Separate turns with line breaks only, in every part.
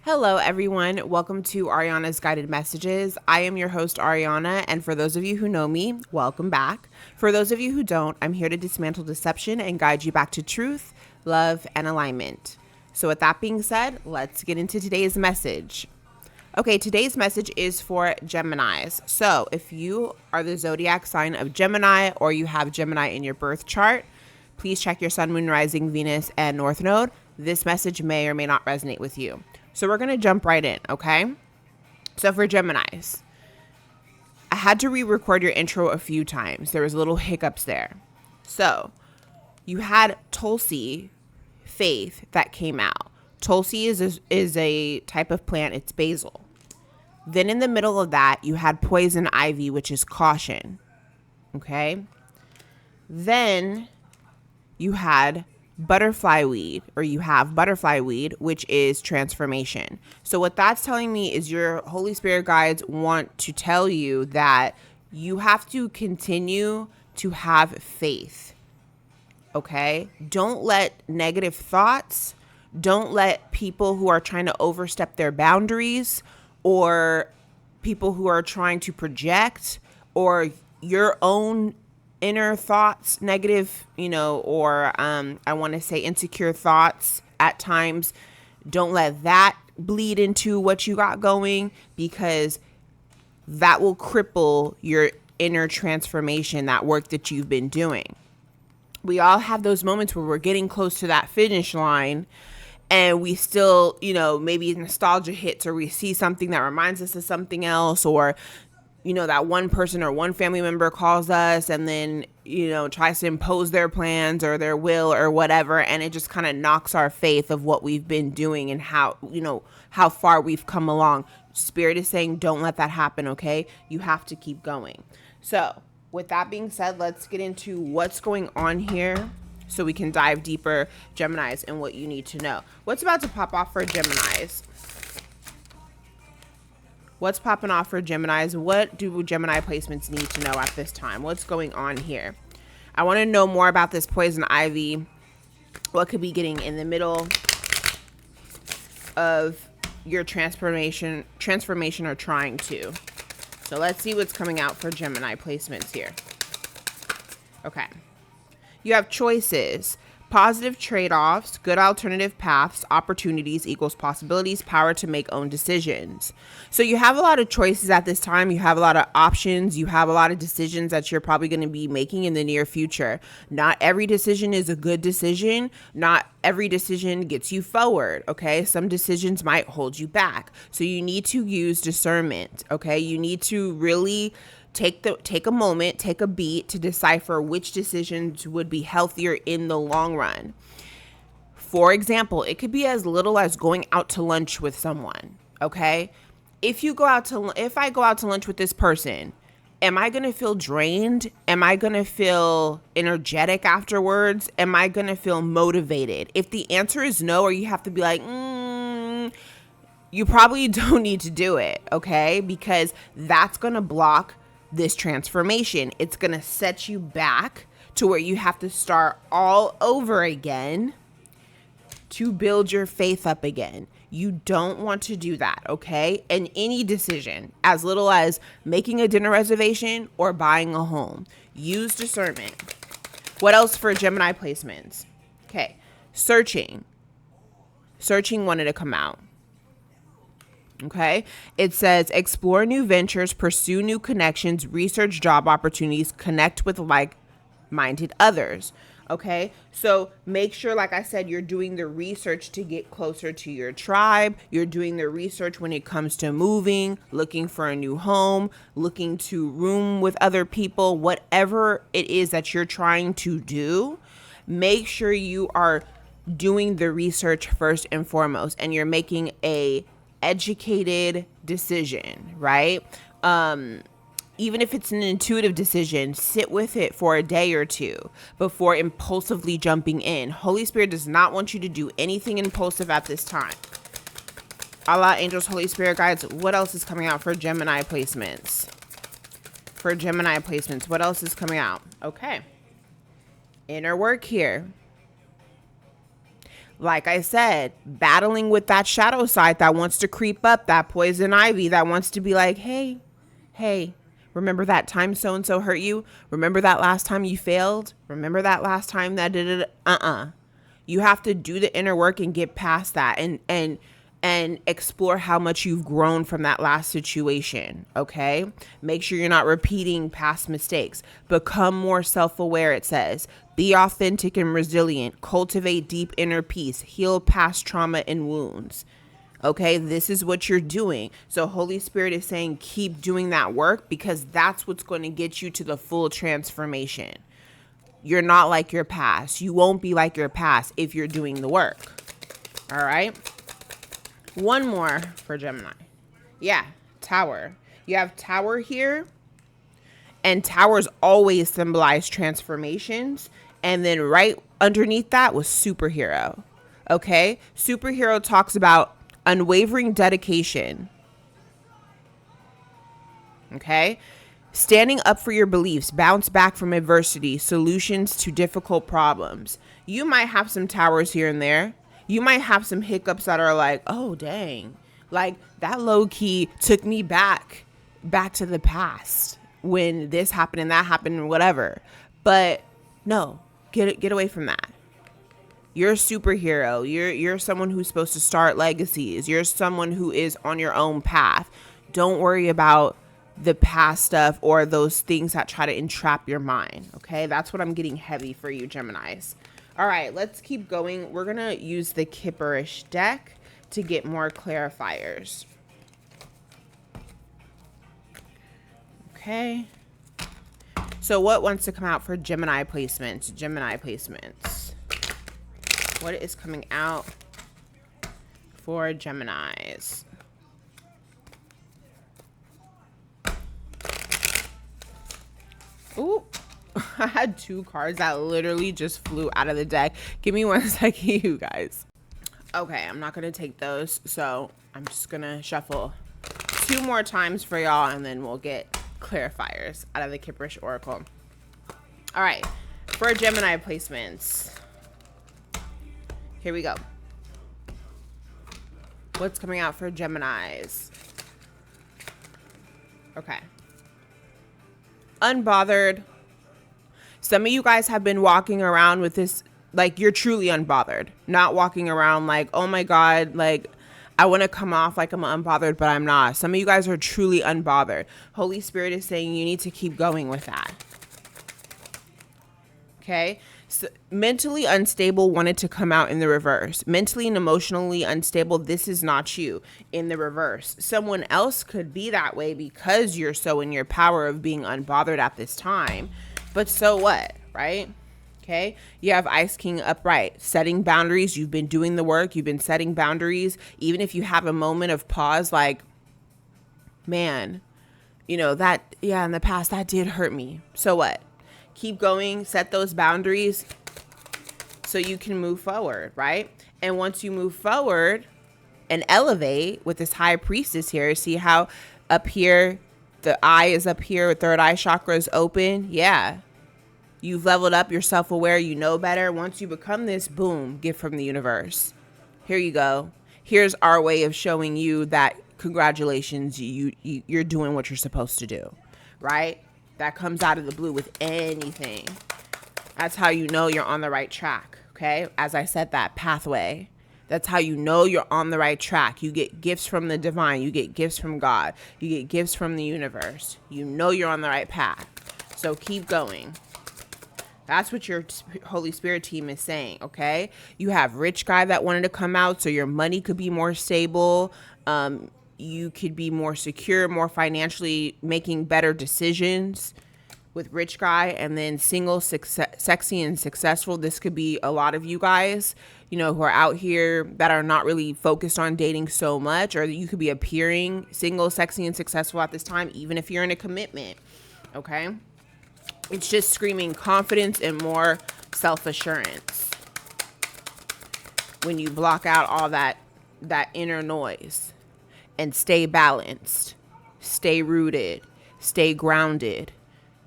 Hello, everyone. Welcome to Ariana's Guided Messages. I am your host, Ariana, and for those of you who know me, welcome back. For those of you who don't, I'm here to dismantle deception and guide you back to truth, love, and alignment. So with that being said, let's get into today's message. Okay, today's message is for Geminis. So if you are the zodiac sign of Gemini or you have Gemini in your birth chart, please check your sun, moon, rising, Venus, and north node. This message may or may not resonate with you. So we're going to jump right in, okay? So for Geminis, I had to re-record your intro a few times. There was little hiccups there. So you had Tulsi, Faith, that came out. Tulsi is a type of plant. It's basil. Then in the middle of that, you had poison ivy, which is caution, okay? Then you had butterfly weed, or you have butterfly weed, which is transformation. So what that's telling me is your Holy Spirit guides want to tell you that you have to continue to have faith. Okay? Don't let negative thoughts, don't let people who are trying to overstep their boundaries, or people who are trying to project, or your own inner thoughts, negative, or I want to say insecure thoughts at times. Don't let that bleed into what you got going, because that will cripple your inner transformation, that work that you've been doing. We all have those moments where we're getting close to that finish line and we still, maybe nostalgia hits, or we see something that reminds us of something else, or that one person or one family member calls us and then, tries to impose their plans or their will or whatever. And it just kind of knocks our faith of what we've been doing and how far we've come along. Spirit is saying, don't let that happen. Okay. You have to keep going. So with that being said, let's get into what's going on here so we can dive deeper, Geminis, and what you need to know. What's about to pop off for Geminis? What's popping off for Geminis? What do Gemini placements need to know at this time? What's going on here? I want to know more about this poison ivy. What could be getting in the middle of your transformation or trying to. So let's see what's coming out for Gemini placements here. Okay. You have choices, positive trade-offs, good alternative paths, opportunities equals possibilities, power to make own decisions. So you have a lot of choices at this time. You have a lot of options. You have a lot of decisions that you're probably going to be making in the near future. Not every decision is a good decision. Not every decision gets you forward, okay? Some decisions might hold you back. So you need to use discernment, okay? You need to really take a moment, take a beat to decipher which decisions would be healthier in the long run. For example, it could be as little as going out to lunch with someone, okay? If I go out to lunch with this person, am I going to feel drained? Am I going to feel energetic afterwards? Am I going to feel motivated? If the answer is no, or you have to be like, you probably don't need to do it, okay? Because that's going to block this transformation. It's going to set you back to where you have to start all over again to build your faith up again. You don't want to do that, okay? And any decision, as little as making a dinner reservation or buying a home, use discernment. What else for Gemini placements? Okay, searching wanted to come out. Okay, it says explore new ventures, pursue new connections, research job opportunities, connect with like-minded others. Okay, so make sure, like I said, you're doing the research to get closer to your tribe. You're doing the research when it comes to moving, looking for a new home, looking to room with other people, whatever it is that you're trying to do. Make sure you are doing the research first and foremost, and you're making a educated decision, right? Even if it's an intuitive decision, sit with it for a day or two before impulsively jumping in. Holy Spirit does not want you to do anything impulsive at this time. Allah, angels, Holy Spirit guides, what else is coming out for Gemini placements? What else is coming out? Okay. Inner work here. Like I said, battling with that shadow side that wants to creep up, that poison ivy that wants to be like, hey, remember that time so-and-so hurt you? Remember that last time you failed? Remember that last time that did it? You have to do the inner work and get past that and explore how much you've grown from that last situation, okay? Make sure you're not repeating past mistakes. Become more self-aware, it says. Be authentic and resilient. Cultivate deep inner peace. Heal past trauma and wounds. Okay, this is what you're doing. So Holy Spirit is saying keep doing that work because that's what's going to get you to the full transformation. You're not like your past. You won't be like your past if you're doing the work. All right. One more for Gemini. Yeah, Tower. You have Tower here. And towers always symbolize transformations. And then right underneath that was superhero. Okay? Superhero talks about unwavering dedication. Okay? Standing up for your beliefs, bounce back from adversity, solutions to difficult problems. You might have some towers here and there. You might have some hiccups that are like, oh, dang. Like that low key took me back to the past when this happened and that happened and whatever. But no, get away from that. You're a superhero. You're someone who's supposed to start legacies. You're someone who is on your own path. Don't worry about the past stuff or those things that try to entrap your mind. Okay, that's what I'm getting heavy for you, Geminis. All right, let's keep going. We're going to use the Kipperish deck to get more clarifiers. Okay. So what wants to come out for Gemini placements? Gemini placements. What is coming out for Geminis? Ooh. I had two cards that literally just flew out of the deck. Give me 1 second, you guys. Okay, I'm not going to take those. So I'm just going to shuffle 2 more times for y'all. And then we'll get clarifiers out of the Kipperish Oracle. All right. For Gemini placements. Here we go. What's coming out for Geminis? Okay. Unbothered. Some of you guys have been walking around with this, like you're truly unbothered. Not walking around like, oh my God, like I want to come off like I'm unbothered, but I'm not. Some of you guys are truly unbothered. Holy Spirit is saying you need to keep going with that. Okay? So, mentally unstable wanted to come out in the reverse. Mentally and emotionally unstable, this is not you in the reverse. Someone else could be that way because you're so in your power of being unbothered at this time. But so what, right? Okay. You have Ice King upright, setting boundaries. You've been doing the work. You've been setting boundaries. Even if you have a moment of pause, like, man, you know, that, yeah, in the past, that did hurt me. So what? Keep going, set those boundaries so you can move forward, right? And once you move forward and elevate with this high priestess here, see how up here, the eye is up here, third eye chakra is open. Yeah. You've leveled up, you're self-aware, you know better. Once you become this, boom, gift from the universe. Here you go. Here's our way of showing you that congratulations, you're doing what you're supposed to do, right? That comes out of the blue with anything. That's how you know you're on the right track, okay? As I said, that pathway. That's how you know you're on the right track. You get gifts from the divine. You get gifts from God. You get gifts from the universe. You know you're on the right path. So keep going. That's what your Holy Spirit team is saying, okay? You have rich guy that wanted to come out, so your money could be more stable. You could be more secure, more financially making better decisions with rich guy. And then single, sexy, and successful. This could be a lot of you guys, you know, who are out here that are not really focused on dating so much. Or you could be appearing single, sexy, and successful at this time, even if you're in a commitment, okay? It's just screaming confidence and more self-assurance when you block out all that inner noise and stay balanced, stay rooted, stay grounded.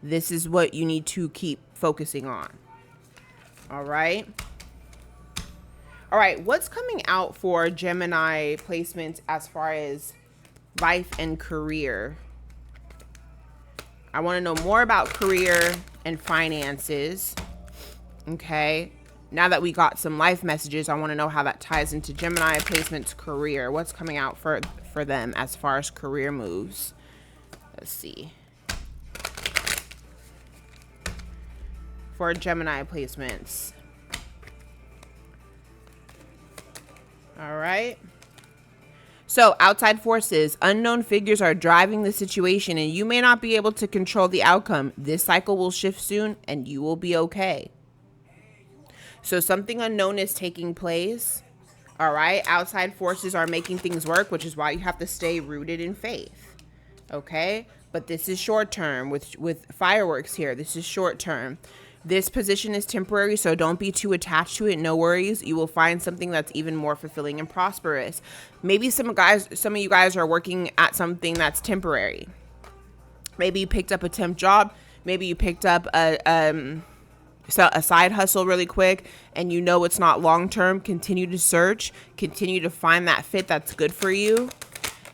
This is what you need to keep focusing on. All right. All right, what's coming out for Gemini placements as far as life and career? I want to know more about career and finances. Okay. Now that we got some life messages, I want to know how that ties into Gemini placements career. What's coming out for them as far as career moves? Let's see. For Gemini placements. All right. So outside forces, unknown figures are driving the situation and you may not be able to control the outcome. This cycle will shift soon and you will be okay. So something unknown is taking place. All right. Outside forces are making things work, which is why you have to stay rooted in faith. Okay. But this is short term with fireworks here. This is short term. This position is temporary, so don't be too attached to it. No worries. You will find something that's even more fulfilling and prosperous. Maybe some of you guys are working at something that's temporary. Maybe you picked up a temp job. Maybe you picked up a side hustle really quick and you know it's not long term. Continue to search. Continue to find that fit that's good for you.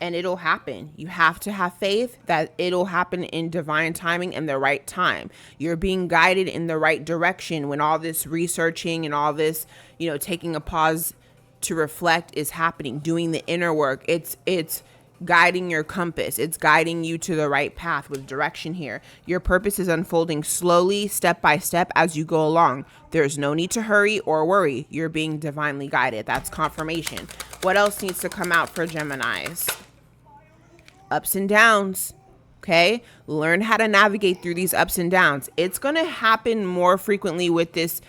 And it'll happen. You have to have faith that it'll happen in divine timing and the right time. You're being guided in the right direction when all this researching and all this, taking a pause to reflect is happening, doing the inner work. It's guiding your compass. It's guiding you to the right path with direction here. Your purpose is unfolding slowly, step by step as you go along. There's no need to hurry or worry. You're being divinely guided. That's confirmation. What else needs to come out for Geminis? Ups and downs. Okay. Learn how to navigate through these ups and downs. It's going to happen more frequently with this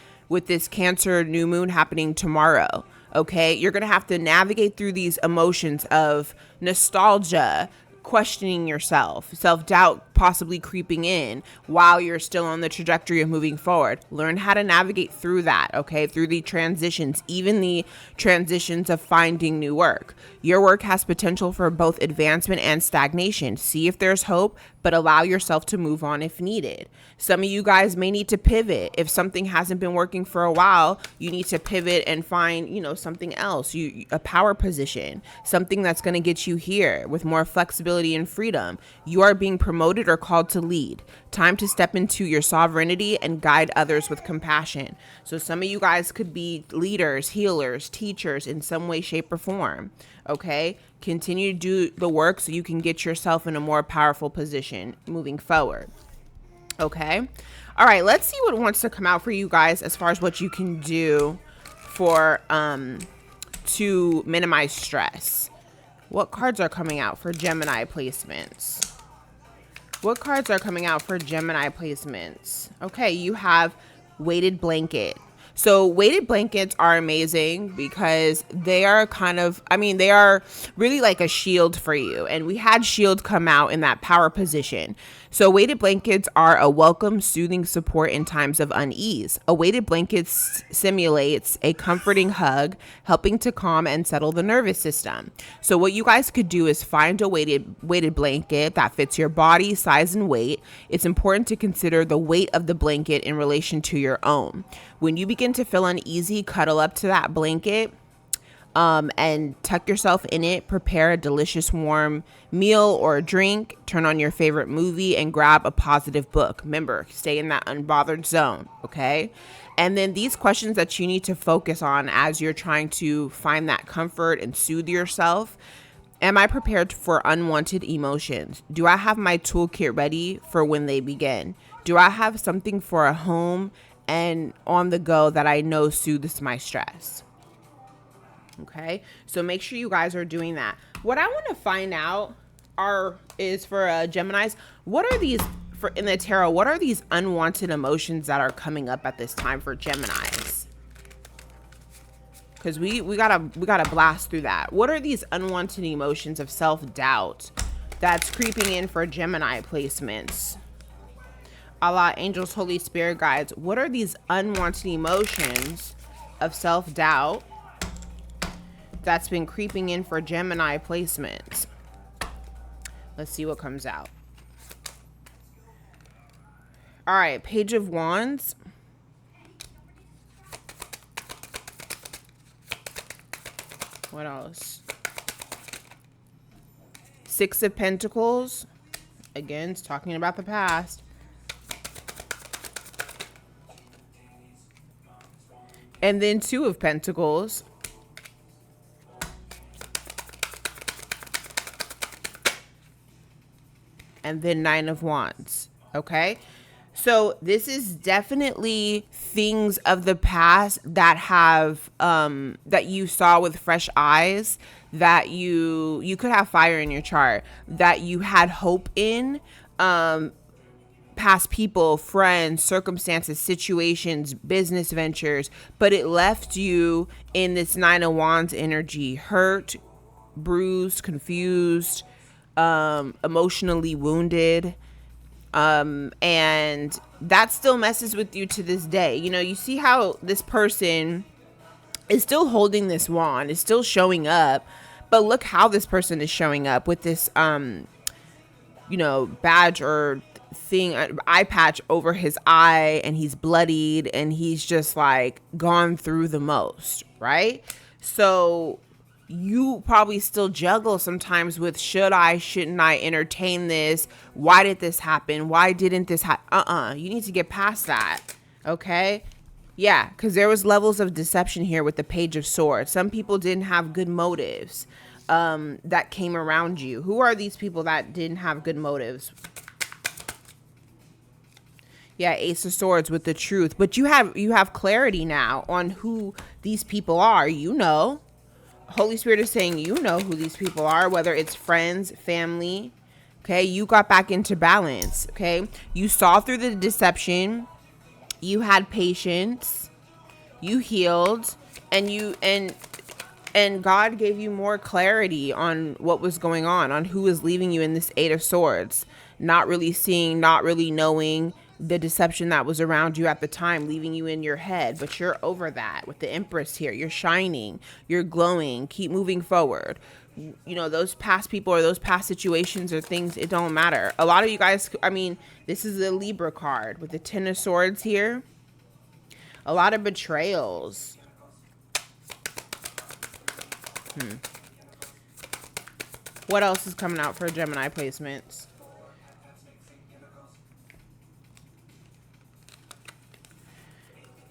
Cancer new moon happening tomorrow. Okay. You're going to have to navigate through these emotions of nostalgia, questioning yourself, self-doubt possibly creeping in while you're still on the trajectory of moving forward. Learn how to navigate through that, okay? Through the transitions, even the transitions of finding new work. Your work has potential for both advancement and stagnation. See if there's hope, but allow yourself to move on if needed. Some of you guys may need to pivot. If something hasn't been working for a while, you need to pivot and find, something else, a power position, something that's going to get you here with more flexibility and freedom. You are being promoted or called to lead. Time to step into your sovereignty and guide others with compassion. So some of you guys could be leaders, healers, teachers in some way, shape, or form. Okay? Continue to do the work so you can get yourself in a more powerful position moving forward. Okay? All right, let's see what wants to come out for you guys as far as what you can do for to minimize stress. What cards are coming out for Gemini placements? What cards are coming out for Gemini placements? Okay, you have weighted blanket. So weighted blankets are amazing because they are they are really like a shield for you. And we had shield come out in that power position. So weighted blankets are a welcome, soothing support in times of unease. A weighted blanket simulates a comforting hug, helping to calm and settle the nervous system. So what you guys could do is find a weighted blanket that fits your body, size, and weight. It's important to consider the weight of the blanket in relation to your own. When you begin to feel uneasy, cuddle up to that blanket and tuck yourself in it. Prepare a delicious warm meal or a drink. Turn on your favorite movie and grab a positive book. Remember, stay in that unbothered zone, okay? And then these questions that you need to focus on as you're trying to find that comfort and soothe yourself. Am I prepared for unwanted emotions? Do I have my toolkit ready for when they begin? Do I have something for a home and on the go that I know soothes my stress? Okay, so make sure you guys are doing that. What I want to find out is for Geminis, what are these in the tarot? What are these unwanted emotions that are coming up at this time for Geminis? Because we gotta blast through that. What are these unwanted emotions of self-doubt that's creeping in for Gemini placements? Allah, angels, Holy Spirit guides. What are these unwanted emotions of self-doubt that's been creeping in for Gemini placements? Let's see what comes out. All right, Page of Wands. What else? Six of Pentacles. Again, it's talking about the past. And then Two of Pentacles. And then Nine of Wands. Okay? So this is definitely things of the past that have that you saw with fresh eyes, that you could have fire in your chart, that you had hope in, past people, friends, circumstances, situations, business ventures, but it left you in this Nine of Wands energy, hurt, bruised, confused, emotionally wounded. And that still messes with you to this day. You know, you see how this person is still holding this wand, is still showing up, but look how this person is showing up with this, you know, badge or thing, eye patch over his eye, and he's bloodied, and he's just like gone through the most, right? So you probably still juggle sometimes with, shouldn't I entertain this? Why did this happen? Why didn't this happen? You need to get past that. Okay. Yeah. Cause there was levels of deception here with the Page of Swords. Some people didn't have good motives, that came around you. Who are these people that didn't have good motives? Yeah, Ace of Swords with the Truth. But you have clarity now on who these people are. You know, Holy Spirit is saying, you know who these people are, whether it's friends, family. Okay. You got back into balance. Okay. You saw through the deception. You had patience. You healed, and God gave you more clarity on what was going on who was leaving you in this Eight of Swords. Not really seeing, not really knowing the deception that was around you at the time, leaving you in your head. But you're over that with the Empress here. You're shining. You're glowing. Keep moving forward. You know, those past people or those past situations or things, it don't matter. A lot of you guys, I mean, this is a Libra card with the Ten of Swords here. A lot of betrayals. What else is coming out for Gemini placements?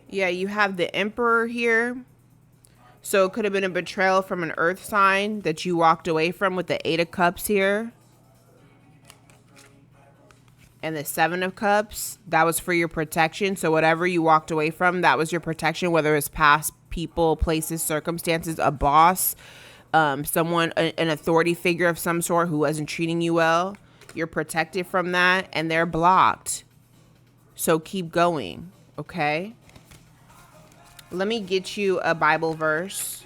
Yeah, you have the Emperor here. So it could have been a betrayal from an earth sign that you walked away from with the Eight of Cups here. And the Seven of Cups, that was for your protection. So whatever you walked away from, that was your protection, whether it's past people, places, circumstances, a boss, someone, an authority figure of some sort who wasn't treating you well. You're protected from that, and they're blocked. So keep going, okay? Let me get you a Bible verse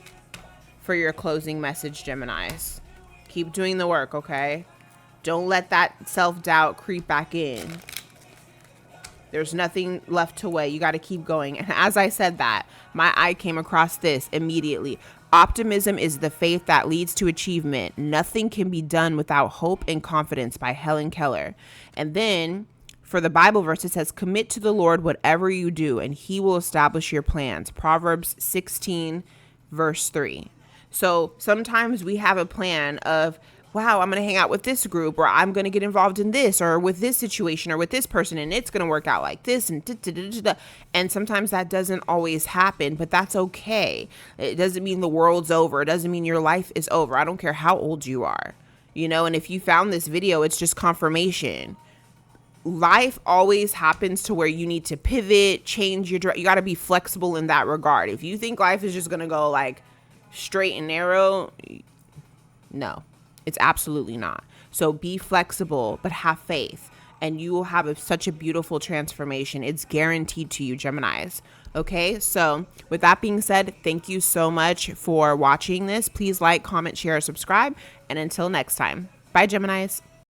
for your closing message, Geminis. Keep doing the work, okay? Don't let that self-doubt creep back in. There's nothing left to weigh. You got to keep going. And as I said that, my eye came across this immediately. Optimism is the faith that leads to achievement. Nothing can be done without hope and confidence, by Helen Keller. And then for the Bible verse, it says, commit to the Lord whatever you do, and he will establish your plans. Proverbs 16, verse 3. So sometimes we have a plan of, wow, I'm going to hang out with this group, or I'm going to get involved in this, or with this situation, or with this person, and it's going to work out like this, and and sometimes that doesn't always happen, but that's okay. It doesn't mean the world's over. It doesn't mean your life is over. I don't care how old you are, you know, and if you found this video, it's just confirmation. Life always happens to where you need to pivot, change your direction. You got to be flexible in that regard. If you think life is just going to go like straight and narrow, no. It's absolutely not. So be flexible, but have faith, and you will have such a beautiful transformation. It's guaranteed to you, Geminis. Okay, so with that being said, thank you so much for watching this. Please like, comment, share, subscribe, and until next time, bye, Geminis.